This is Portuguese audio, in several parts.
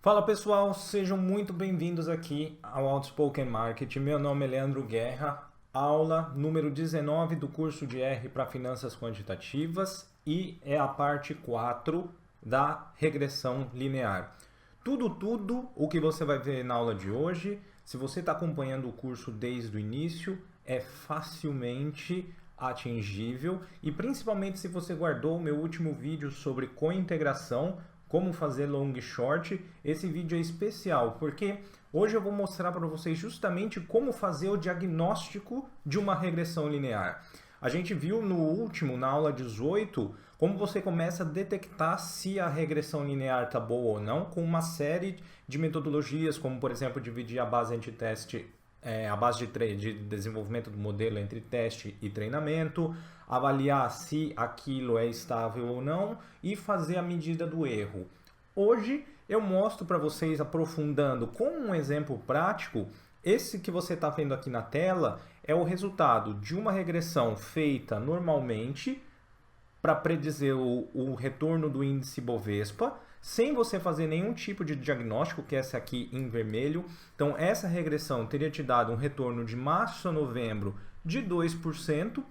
Fala pessoal, sejam muito bem-vindos aqui ao Outspoken Marketing. Meu nome é Leandro Guerra, aula número 19 do curso de R para Finanças Quantitativas e é a parte 4 da regressão linear. Tudo o que você vai ver na aula de hoje, se você está acompanhando o curso desde o início, é facilmente atingível e principalmente se você guardou o meu último vídeo sobre cointegração, como fazer long short, esse vídeo é especial porque hoje eu vou mostrar para vocês justamente como fazer o diagnóstico de uma regressão linear. A gente viu no último, na aula 18, como você começa a detectar se a regressão linear está boa ou não, com uma série de metodologias, como por exemplo dividir a base anti-teste, a base de desenvolvimento do modelo entre teste e treinamento, avaliar se aquilo é estável ou não e fazer a medida do erro. Hoje eu mostro para vocês, aprofundando com um exemplo prático. Esse que você está vendo aqui na tela é o resultado de uma regressão feita normalmente para predizer o retorno do índice Bovespa, sem você fazer nenhum tipo de diagnóstico, que é essa aqui em vermelho. Então essa regressão teria te dado um retorno de março a novembro de 2%.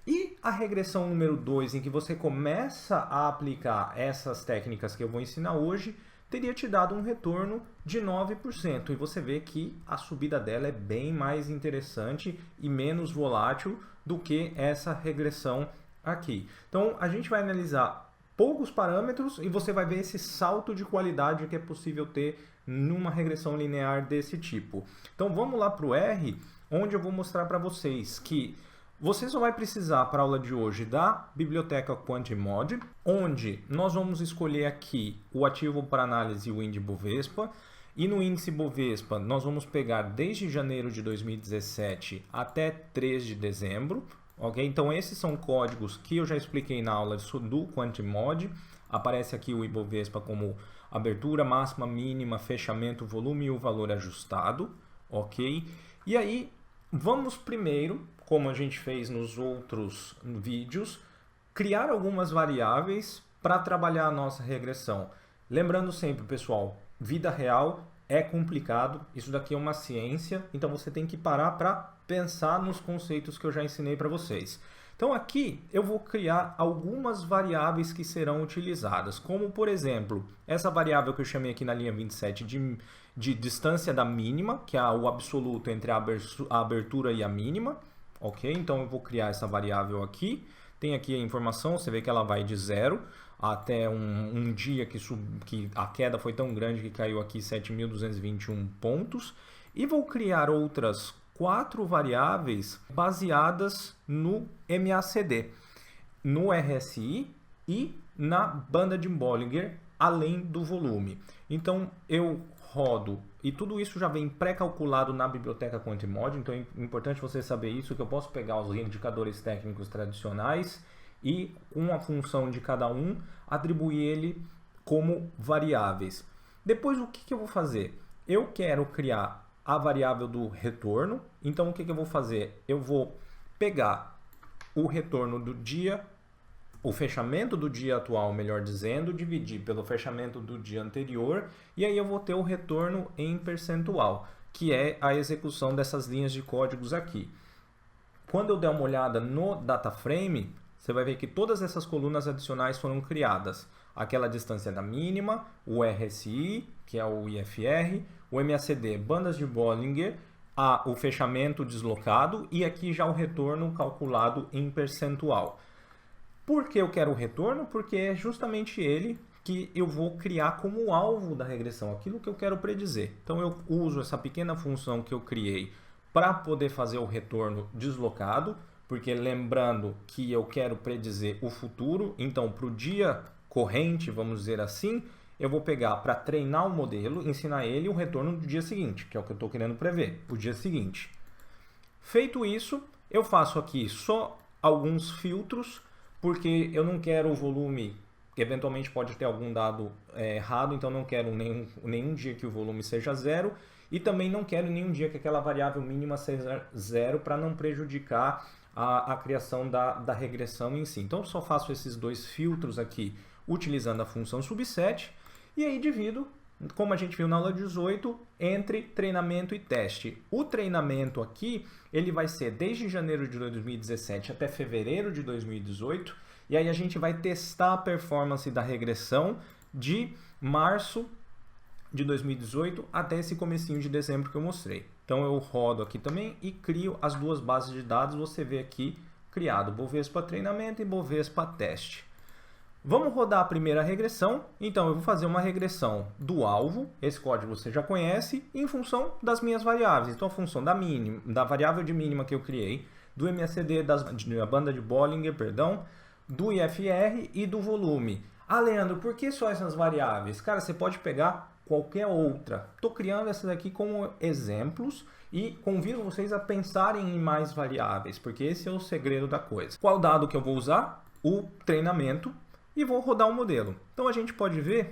E a regressão número 2, em que você começa a aplicar essas técnicas que eu vou ensinar hoje, teria te dado um retorno de 9%. E você vê que a subida dela é bem mais interessante e menos volátil do que essa regressão aqui. Então a gente vai analisar poucos parâmetros e você vai ver esse salto de qualidade que é possível ter numa regressão linear desse tipo. Então vamos lá para o R, onde eu vou mostrar para vocês que você só vai precisar para a aula de hoje da biblioteca Quantimod, onde nós vamos escolher aqui o ativo para análise, o índice Bovespa. E no índice Bovespa nós vamos pegar desde janeiro de 2017 até 3 de dezembro. Ok? Então esses são códigos que eu já expliquei na aula do Quantimod. Aparece aqui o Ibovespa como abertura, máxima, mínima, fechamento, volume e o valor ajustado. Ok? E aí vamos primeiro, como a gente fez nos outros vídeos, criar algumas variáveis para trabalhar a nossa regressão. Lembrando sempre, pessoal, vida real é complicado, isso daqui é uma ciência, então você tem que parar para pensar nos conceitos que eu já ensinei para vocês. Então aqui eu vou criar algumas variáveis que serão utilizadas, como por exemplo, essa variável que eu chamei aqui na linha 27 de distância da mínima, que é o absoluto entre a abertura e a mínima. Ok? Então eu vou criar essa variável aqui. Tem aqui a informação, você vê que ela vai de 0 até um dia que a queda foi tão grande que caiu aqui 7.221 pontos. E vou criar outras 4 variáveis baseadas no MACD, no RSI e na banda de Bollinger, além do volume. Então eu rodo, e tudo isso já vem pré-calculado na biblioteca Quantimod, então é importante você saber isso, que eu posso pegar os indicadores técnicos tradicionais e com a função de cada um, atribuir ele como variáveis. Depois o que eu vou fazer? Eu quero criar a variável do retorno, então o que eu vou fazer? Eu vou pegar o retorno do dia, o fechamento do dia atual, melhor dizendo, dividir pelo fechamento do dia anterior, e aí eu vou ter o retorno em percentual, que é a execução dessas linhas de códigos aqui. Quando eu der uma olhada no data frame, você vai ver que todas essas colunas adicionais foram criadas. Aquela distância da mínima, o RSI, que é o IFR, o MACD, bandas de Bollinger, o fechamento deslocado e aqui já o retorno calculado em percentual. Por que eu quero o retorno? Porque é justamente ele que eu vou criar como alvo da regressão, aquilo que eu quero predizer. Então eu uso essa pequena função que eu criei para poder fazer o retorno deslocado, porque lembrando que eu quero predizer o futuro, então para o dia corrente, vamos dizer assim, eu vou pegar para treinar o modelo, ensinar ele o retorno do dia seguinte, que é o que eu estou querendo prever, o dia seguinte. Feito isso, eu faço aqui só alguns filtros, porque eu não quero o volume, eventualmente pode ter algum dado errado, então não quero nenhum dia que o volume seja 0 e também não quero nenhum dia que aquela variável mínima seja 0 para não prejudicar a criação da regressão em si. Então eu só faço esses dois filtros aqui utilizando a função subset e aí divido como a gente viu na aula 18, entre treinamento e teste. O treinamento aqui, ele vai ser desde janeiro de 2017 até fevereiro de 2018, e aí a gente vai testar a performance da regressão de março de 2018 até esse comecinho de dezembro que eu mostrei. Então eu rodo aqui também e crio as duas bases de dados, você vê aqui criado Bovespa treinamento e Bovespa teste. Vamos rodar a primeira regressão, então eu vou fazer uma regressão do alvo, esse código você já conhece, em função das minhas variáveis. Então a função da variável de mínima que eu criei, do MACD, da banda de Bollinger, perdão, do IFR e do volume. Ah, Leandro, por que só essas variáveis? Cara, você pode pegar qualquer outra. Estou criando essas aqui como exemplos e convido vocês a pensarem em mais variáveis, porque esse é o segredo da coisa. Qual dado que eu vou usar? O treinamento. E vou rodar um modelo. Então a gente pode ver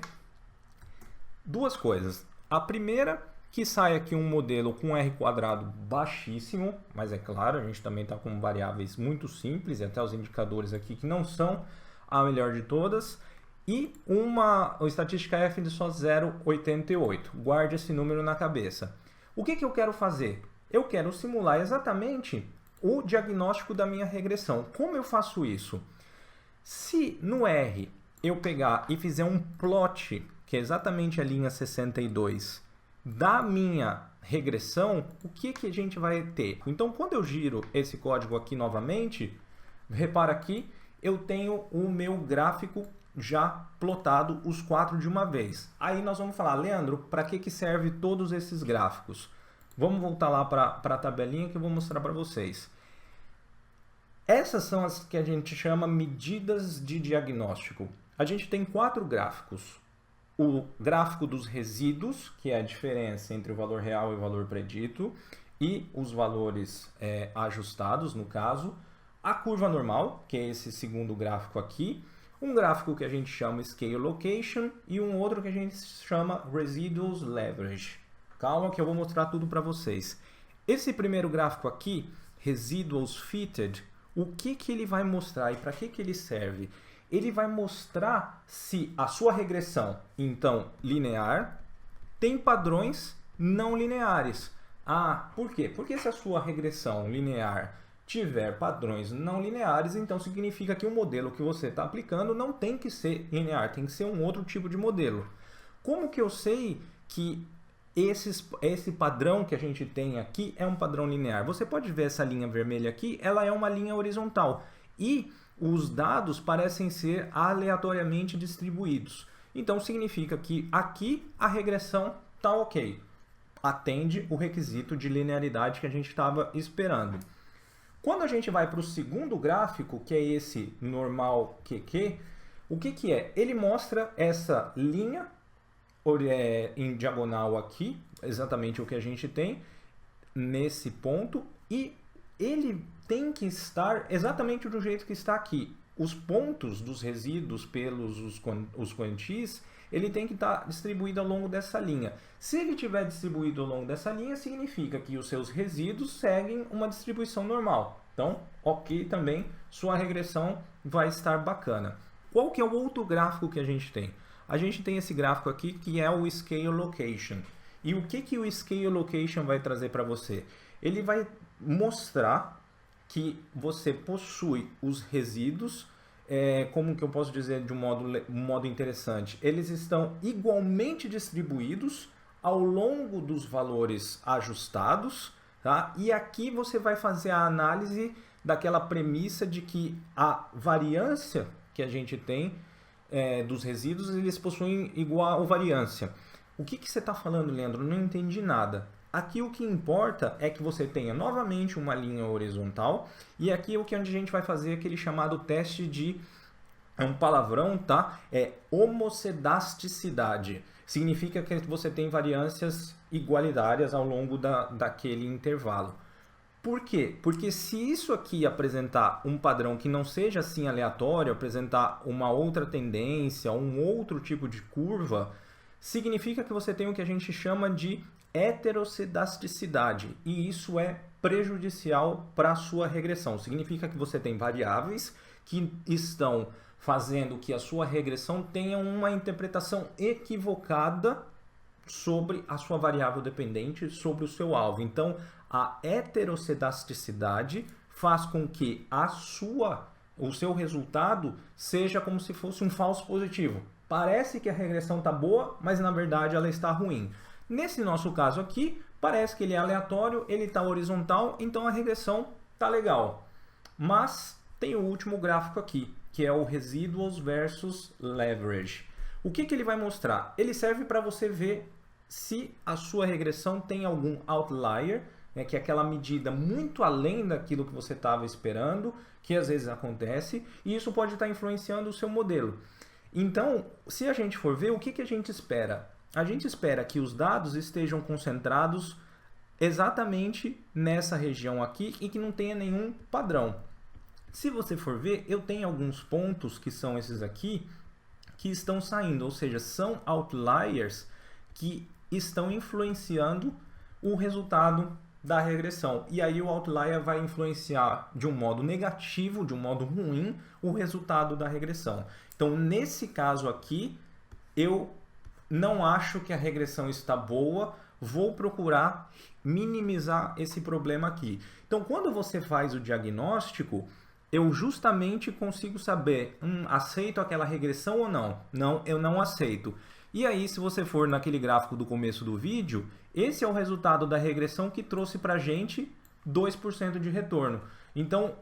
duas coisas. A primeira, que sai aqui um modelo com R quadrado baixíssimo, mas é claro, a gente também está com variáveis muito simples, e até os indicadores aqui que não são a melhor de todas, e uma estatística F de só 0,88. Guarde esse número na cabeça. O que eu quero fazer? Eu quero simular exatamente o diagnóstico da minha regressão. Como eu faço isso? Se no R eu pegar e fizer um plot, que é exatamente a linha 62, da minha regressão, o que a gente vai ter? Então, quando eu giro esse código aqui novamente, repara aqui, eu tenho o meu gráfico já plotado os 4 de uma vez. Aí nós vamos falar, Leandro, para que serve todos esses gráficos? Vamos voltar lá para a tabelinha que eu vou mostrar para vocês. Essas são as que a gente chama medidas de diagnóstico. A gente tem 4 gráficos. O gráfico dos resíduos, que é a diferença entre o valor real e o valor predito, e os valores ajustados, no caso. A curva normal, que é esse segundo gráfico aqui. Um gráfico que a gente chama Scale Location e um outro que a gente chama Residuals Leverage. Calma que eu vou mostrar tudo para vocês. Esse primeiro gráfico aqui, Residuals Fitted, o que ele vai mostrar e para que ele serve? Ele vai mostrar se a sua regressão, então, linear, tem padrões não lineares. Ah, por quê? Porque se a sua regressão linear tiver padrões não lineares, então significa que o modelo que você está aplicando não tem que ser linear, tem que ser um outro tipo de modelo. Como que eu sei que esse padrão que a gente tem aqui é um padrão linear? Você pode ver essa linha vermelha aqui, ela é uma linha horizontal e os dados parecem ser aleatoriamente distribuídos. Então significa que aqui a regressão está ok, atende o requisito de linearidade que a gente estava esperando. Quando a gente vai para o segundo gráfico, que é esse normal QQ, o que é? Ele mostra essa linha em diagonal aqui, exatamente o que a gente tem nesse ponto, e ele tem que estar exatamente do jeito que está aqui. Os pontos dos resíduos pelos os quantis, ele tem que estar distribuído ao longo dessa linha. Se ele estiver distribuído ao longo dessa linha, significa que os seus resíduos seguem uma distribuição normal. Então, ok também, sua regressão vai estar bacana. Qual que é o outro gráfico que a gente tem? A gente tem esse gráfico aqui que é o Scale Location. E o que o Scale Location vai trazer para você? Ele vai mostrar que você possui os resíduos, como que eu posso dizer de um modo interessante? Eles estão igualmente distribuídos ao longo dos valores ajustados, tá? E aqui você vai fazer a análise daquela premissa de que a variância que a gente tem dos resíduos, eles possuem igual variância. O que você está falando, Leandro? Não entendi nada. Aqui o que importa é que você tenha novamente uma linha horizontal e aqui o que a gente vai fazer aquele chamado teste de, é um palavrão, tá? É homocedasticidade. Significa que você tem variâncias igualitárias ao longo daquele intervalo. Por quê? Porque se isso aqui apresentar um padrão que não seja assim aleatório, apresentar uma outra tendência, um outro tipo de curva, significa que você tem o que a gente chama de heterocedasticidade, e isso é prejudicial para a sua regressão. Significa que você tem variáveis que estão fazendo que a sua regressão tenha uma interpretação equivocada sobre a sua variável dependente, sobre o seu alvo. Então, a heteroscedasticidade faz com que o seu resultado seja como se fosse um falso positivo. Parece que a regressão está boa, mas na verdade ela está ruim. Nesse nosso caso aqui, parece que ele é aleatório, ele está horizontal, então a regressão está legal. Mas tem o último gráfico aqui, que é o Residuals versus Leverage. O que ele vai mostrar? Ele serve para você ver se a sua regressão tem algum outlier, né, que é aquela medida muito além daquilo que você estava esperando, que às vezes acontece, e isso pode estar influenciando o seu modelo. Então, se a gente for ver, o que a gente espera? A gente espera que os dados estejam concentrados exatamente nessa região aqui e que não tenha nenhum padrão. Se você for ver, eu tenho alguns pontos que são esses aqui, que estão saindo, ou seja, são outliers que estão influenciando o resultado da regressão. E aí o outlier vai influenciar de um modo negativo, de um modo ruim, o resultado da regressão. Então, nesse caso aqui, eu não acho que a regressão está boa, vou procurar minimizar esse problema aqui. Então, quando você faz o diagnóstico, eu justamente consigo saber, aceito aquela regressão ou não? Não, eu não aceito. E aí, se você for naquele gráfico do começo do vídeo, esse é o resultado da regressão que trouxe para a gente 2% de retorno. Então,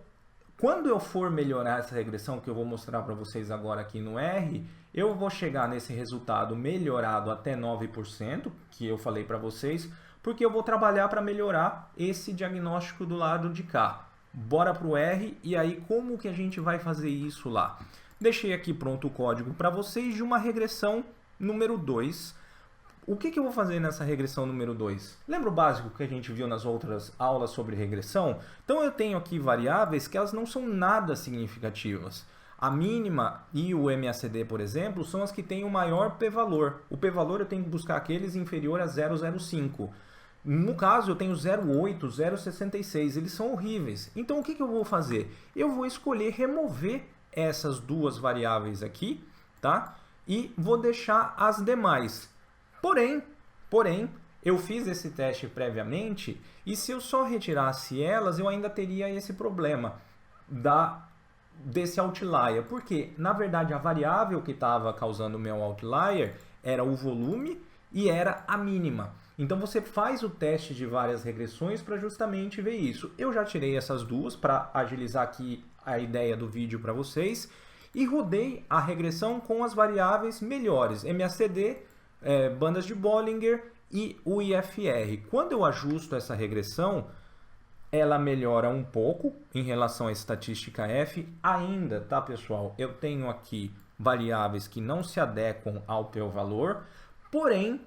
quando eu for melhorar essa regressão, que eu vou mostrar para vocês agora aqui no R, eu vou chegar nesse resultado melhorado até 9%, que eu falei para vocês, porque eu vou trabalhar para melhorar esse diagnóstico do lado de cá. Bora para o R, e aí como que a gente vai fazer isso lá? Deixei aqui pronto o código para vocês de uma regressão número 2. O que eu vou fazer nessa regressão número 2? Lembra o básico que a gente viu nas outras aulas sobre regressão? Então eu tenho aqui variáveis que elas não são nada significativas. A mínima e o MACD, por exemplo, são as que têm o maior p-valor. O p-valor eu tenho que buscar aqueles inferior a 0,05. No caso, eu tenho 0,8, 0,66. Eles são horríveis. Então o que eu vou fazer? Eu vou escolher remover essas duas variáveis aqui, tá? E vou deixar as demais. Porém, eu fiz esse teste previamente e se eu só retirasse elas, eu ainda teria esse problema desse outlier. Porque, na verdade, a variável que estava causando o meu outlier era o volume e era a mínima. Então, você faz o teste de várias regressões para justamente ver isso. Eu já tirei essas duas para agilizar aqui a ideia do vídeo para vocês e rodei a regressão com as variáveis melhores, MACD, bandas de Bollinger e o IFR. Quando eu ajusto essa regressão, ela melhora um pouco em relação à estatística F. Ainda, tá, pessoal? Eu tenho aqui variáveis que não se adequam ao p-valor, porém,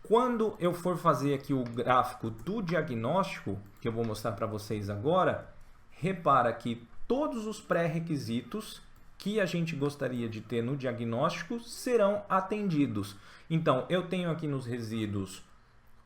quando eu for fazer aqui o gráfico do diagnóstico, que eu vou mostrar para vocês agora, repara que todos os pré-requisitos que a gente gostaria de ter no diagnóstico serão atendidos. Então, eu tenho aqui nos resíduos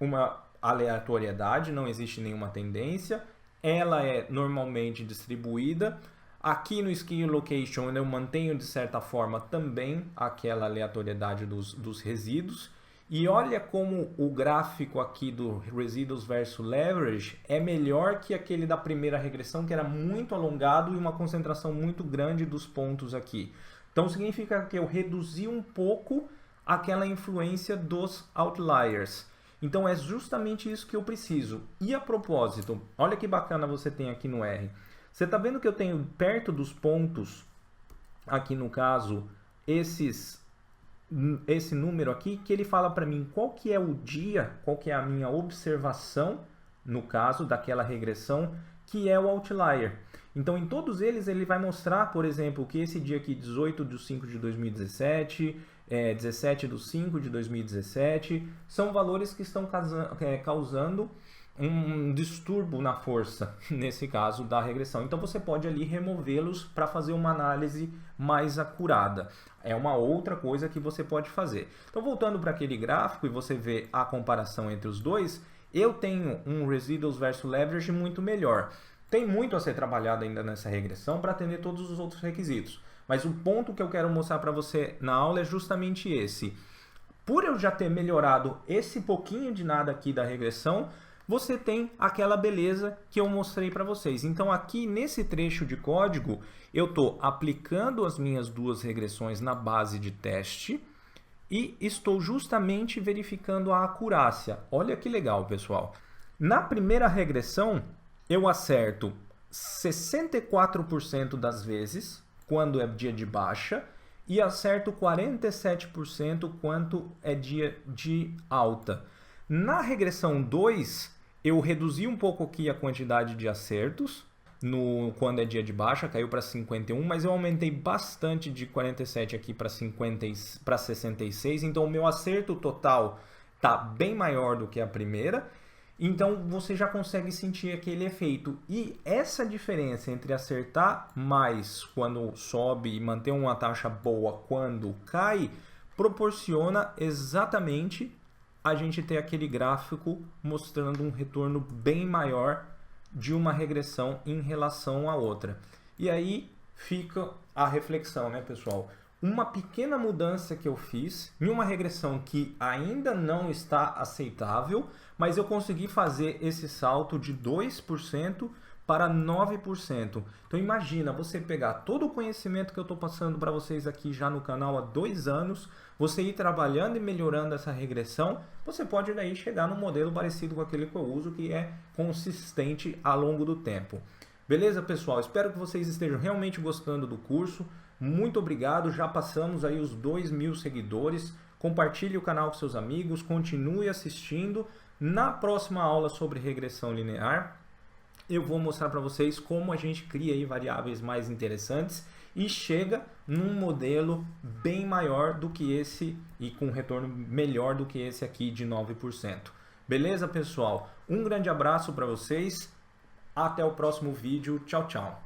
uma aleatoriedade, não existe nenhuma tendência, ela é normalmente distribuída. Aqui no Skill Location eu mantenho de certa forma também aquela aleatoriedade dos resíduos. E olha como o gráfico aqui do Residuals versus Leverage é melhor que aquele da primeira regressão, que era muito alongado e uma concentração muito grande dos pontos aqui. Então significa que eu reduzi um pouco aquela influência dos outliers. Então é justamente isso que eu preciso. E a propósito, olha que bacana você tem aqui no R. Você está vendo que eu tenho perto dos pontos, aqui no caso, esse número aqui, que ele fala para mim qual que é o dia, qual que é a minha observação, no caso daquela regressão, que é o outlier. Então, em todos eles, ele vai mostrar, por exemplo, que esse dia aqui, 18 de 5 de 2017, 17 de 5 de 2017, são valores que estão causando um distúrbio na força, nesse caso da regressão. Então você pode ali removê-los para fazer uma análise mais acurada. É uma outra coisa que você pode fazer. Então voltando para aquele gráfico e você vê a comparação entre os dois, eu tenho um Residuals versus Leverage muito melhor. Tem muito a ser trabalhado ainda nessa regressão para atender todos os outros requisitos. Mas o ponto que eu quero mostrar para você na aula é justamente esse. Por eu já ter melhorado esse pouquinho de nada aqui da regressão, você tem aquela beleza que eu mostrei para vocês. Então aqui nesse trecho de código, eu estou aplicando as minhas duas regressões na base de teste e estou justamente verificando a acurácia. Olha que legal, pessoal. Na primeira regressão, eu acerto 64% das vezes, quando é dia de baixa, e acerto 47% quando é dia de alta. Na regressão 2, eu reduzi um pouco aqui a quantidade de acertos, quando é dia de baixa, caiu para 51, mas eu aumentei bastante de 47 aqui para 66, então o meu acerto total está bem maior do que a primeira. Então você já consegue sentir aquele efeito. E essa diferença entre acertar mais quando sobe e manter uma taxa boa quando cai, proporciona exatamente a gente ter aquele gráfico mostrando um retorno bem maior de uma regressão em relação à outra. E aí fica a reflexão, né, pessoal? Uma pequena mudança que eu fiz em uma regressão que ainda não está aceitável, mas eu consegui fazer esse salto de 2% para 9%. Então imagina você pegar todo o conhecimento que eu estou passando para vocês aqui já no canal há 2 anos, você ir trabalhando e melhorando essa regressão, você pode daí chegar num modelo parecido com aquele que eu uso, que é consistente ao longo do tempo. Beleza, pessoal? Espero que vocês estejam realmente gostando do curso. Muito obrigado, já passamos aí os 2.000 seguidores. Compartilhe o canal com seus amigos, continue assistindo. Na próxima aula sobre regressão linear, eu vou mostrar para vocês como a gente cria aí variáveis mais interessantes e chega num modelo bem maior do que esse e com retorno melhor do que esse aqui de 9%. Beleza, pessoal? Um grande abraço para vocês. Até o próximo vídeo. Tchau, tchau.